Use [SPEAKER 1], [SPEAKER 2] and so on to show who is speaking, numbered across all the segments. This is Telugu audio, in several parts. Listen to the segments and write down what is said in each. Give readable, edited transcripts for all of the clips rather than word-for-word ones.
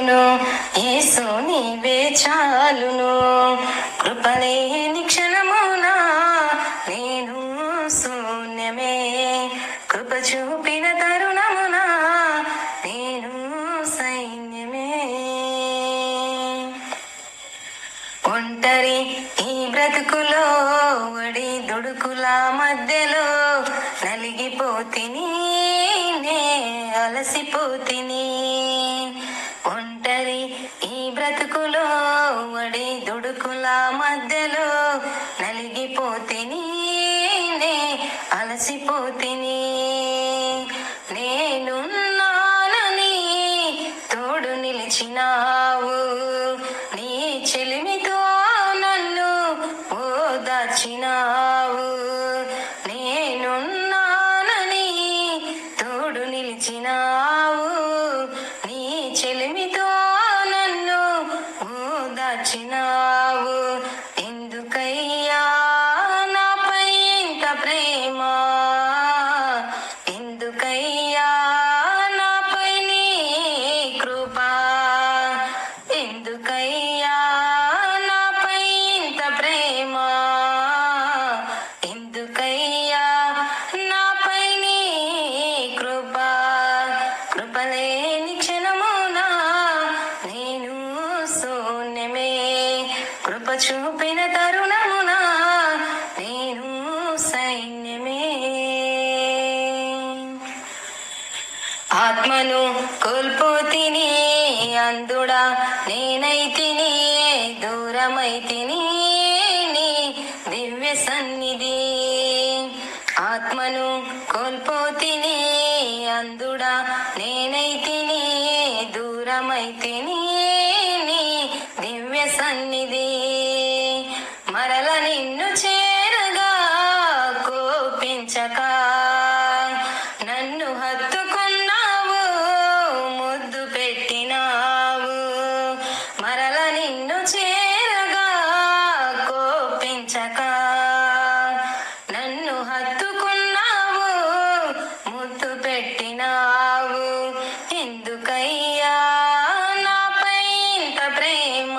[SPEAKER 1] చాలును, యేసు నీవే చాలును. కృపలేని క్షణమునా నేను శూన్యమే, కృప చూపిన తరుణమునా నేను సైన్యమే. ఒంటరి ఈ బ్రతుకులో ఒడి దుడుకుల మధ్యలో నలిగిపోతిని, నే అలసిపోతిని. ఒంటరి ఈ బ్రతుకులో ఒడి దుడుకుల మధ్యలో నలిగిపోతిని, నే అలసిపోతిని. నేనున్నానని తోడు నిలిచినావు, నీ చెలిమితో నన్ను ఓదార్చినావు. నేనున్నానని తోడు నిలిచినావు, నీ చెలిమితో నన్ను ఓదార్చినావు. ఎందుకయ్యా నాపై ఇంత ప్రేమ, ఎందుకయ్యా నాపై నీ కృప, ఎందుకయ్యా నాపై ఇంత ప్రేమ, ఎందుకయ్యా నాపై నీ కృప. కృపలేని క్షణమునా నేను శూన్యమే, కృప చూపిన తరుణమునా నేను సైన్యమే. ఆత్మను కోల్పోతిని, అందుడా నేనైతిని, దూరమైతిని నీ దివ్య సన్నిధి. ఆత్మను కోల్పోతిని, అందుడా నేనైతిని, దూరమైతిని నీ దివ్య సన్నిధి. మరల నిన్ను చేరగా కోపించక నన్ను హత్తుకున్నావు, ముద్దు పెట్టినావు. మరల నిన్ను చేరగా కోపించక నన్ను హత్తుకున్నావు, ముద్దు పెట్టినావు. ఎందుకయ్యా నాపై ఇంత ప్రేమ,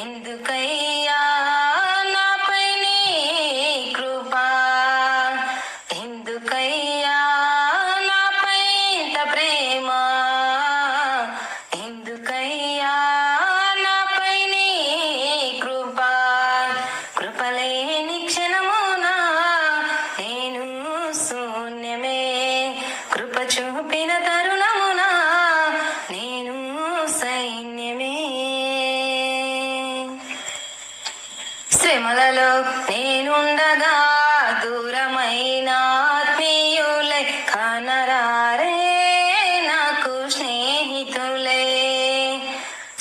[SPEAKER 1] ఎందుకయ్యా నాపై నీ కృప, ఎందుకయ్యా నాపై ఇంత ప్రేమ, ఎందుకయ్యా నాపై నీ కృప. కృపలేని క్షణమునా నేను శూన్యమే, కృప చూపిన తరుణమునా నేను సైన్యమే. శ్రమలలో నేనుండగా దూరమైన ఆత్మీయులై కానరారే నాకు స్నేహితులే.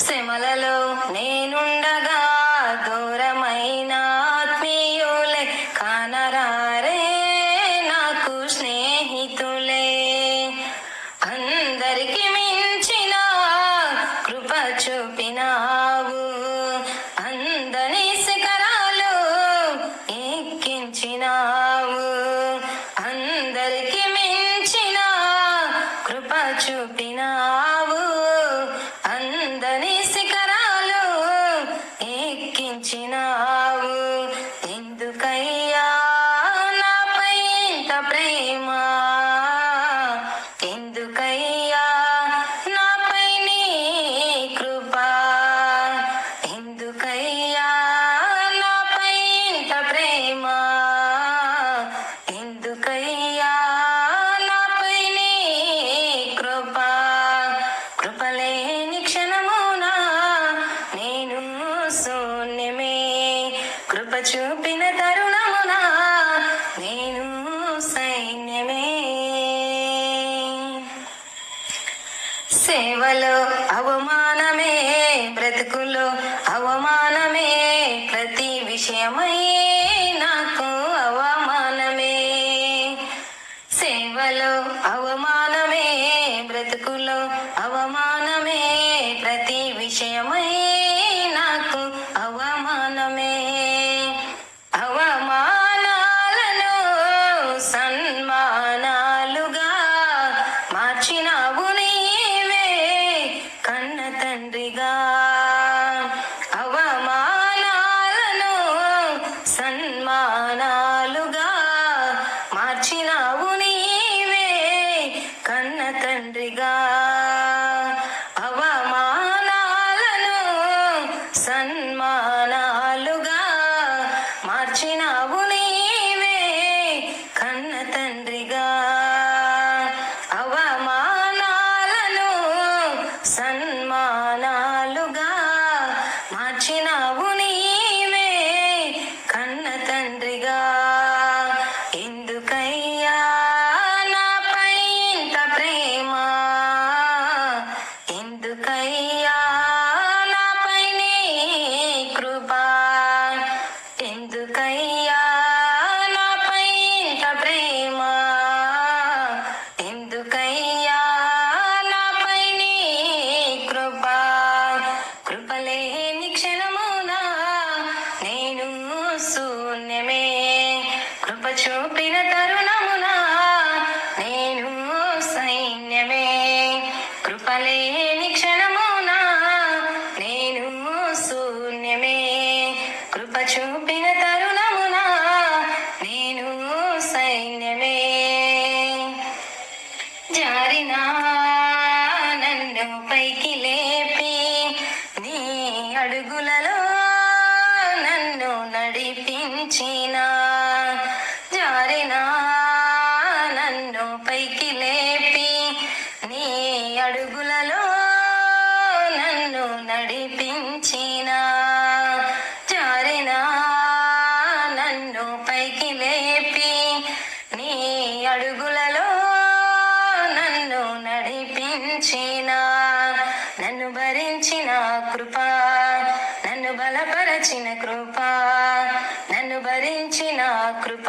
[SPEAKER 1] శ్రమలలో నేనుండగా దూరమైన ఆత్మీయులై కానరారే నాకు స్నేహితులే. అందరికి మించిన కృప చూపినావు, అందని శిఖరాలు ఎక్కించినావు. అందరికి మించిన కృప చూపినావు, అందని శిఖరాలు ఎక్కించినావు. ఎందుకయ్యా నాపై ఇంత ప్రేమ, ఎందుకయ్యా నాపై నీ కృప, ఎందుకయ్యా నాపై ఇంత ప్రేమ, ఎందుకయ్యా నాపై నీ కృప. కృపలేని క్షణమునా నేను శూన్యమే, కృప చూపిన తరుణమునా నేను సైన్యమే. సేవలో అవమానమే, బ్రతుకులో అవమానమే, ప్రతి విషయమై నాకు అవమానమే. సేవలో అవమానమే, బ్రతుకులో అవమానమే, ప్రతి విషయమై నాకు అవమానమే. అవమానాలను సన్మానాలుగా మార్చినావు నీవే తండ్రిగా అవమానాలను సన్మానాలుగా మార్చినావు నీవే కన్న తండ్రిగా అవమానాలను సన్మానాలుగా మార్చినావు నీవే కన్న తండ్రిగా అవమానాలను సన్మానాలుగా మార్చినావు నీవే కన్న తండ్రిగా ఎందుకయ్యా నాపై ఇంత ప్రేమ ఎందుకయ్యా నాపై నీ కృప ఎందుకయ్యా నాపై ఇంత ప్రేమ ఎందుకయ్యా నాపై నీ కృప కృపలేని క్షణమునా నేను శూన్యమే కృప చూపిన తరుణమునా నేను సైన్యమే కృపలేని క్షణమునా నేను శూన్యమే కృప చూపిన తరుణమునా నేను సైన్యమే జారినా నన్ను పైకి లేపి నీ అడుగులలో నన్ను నడిపించిన జారినా నన్ను పైకి లేపి నీ అడుగులలో నన్ను నడిపించిన జారినా నన్ను పైకి లేపి నీ అడుగులలో నన్ను నడిపించిన నన్ను భరించిన కృప నన్ను బలపరచిన కృప నన్ను భరించిన కృప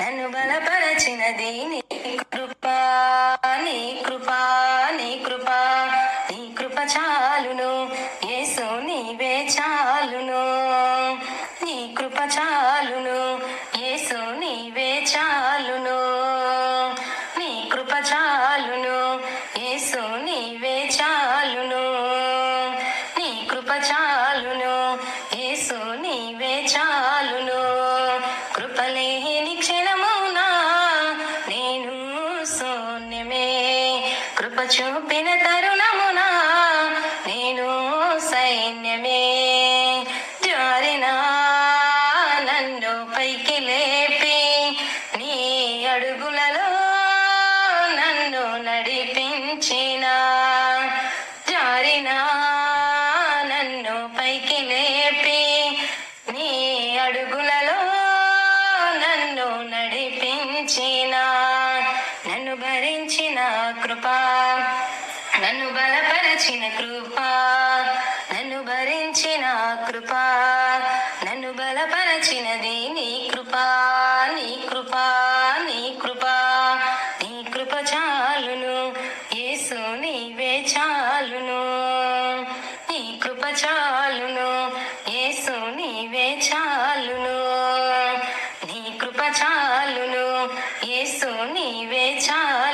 [SPEAKER 1] నన్ను బలపరచినది నీ కృప నీ కృప నీ కృప నీ కృప చాలును యేసు నీవే చాలును నీ కృప చాలును యేసు నీవే చాలును నీ కృప చాలును యేసు నీవే చాలును నీ కృప చాలును యేసు నీవే చాలును కృపలేని క్షణమునా నేను శూన్యమే కృప చూపిన తరుణమునా నేను సైన్యమే జారినా నన్ను పైకి లేపి నీ అడుగులలో నన్ను నడిపించిన జారినా నన్ను పైకి లేపి నీ అడుగులలో నన్ను నడిపించిన నన్ను భరించిన కృప నన్ను బలపరచిన కృప నన్ను భరించిన కృప నన్ను బలపరచినది నీ కృప నీ కృప నీ కృప నీ కృప చాలును యేసు నీవే చాలును నీ కృప చాలును యేసు నీవే చాలును నీ కృప చాలును యేసు నీవే చాలును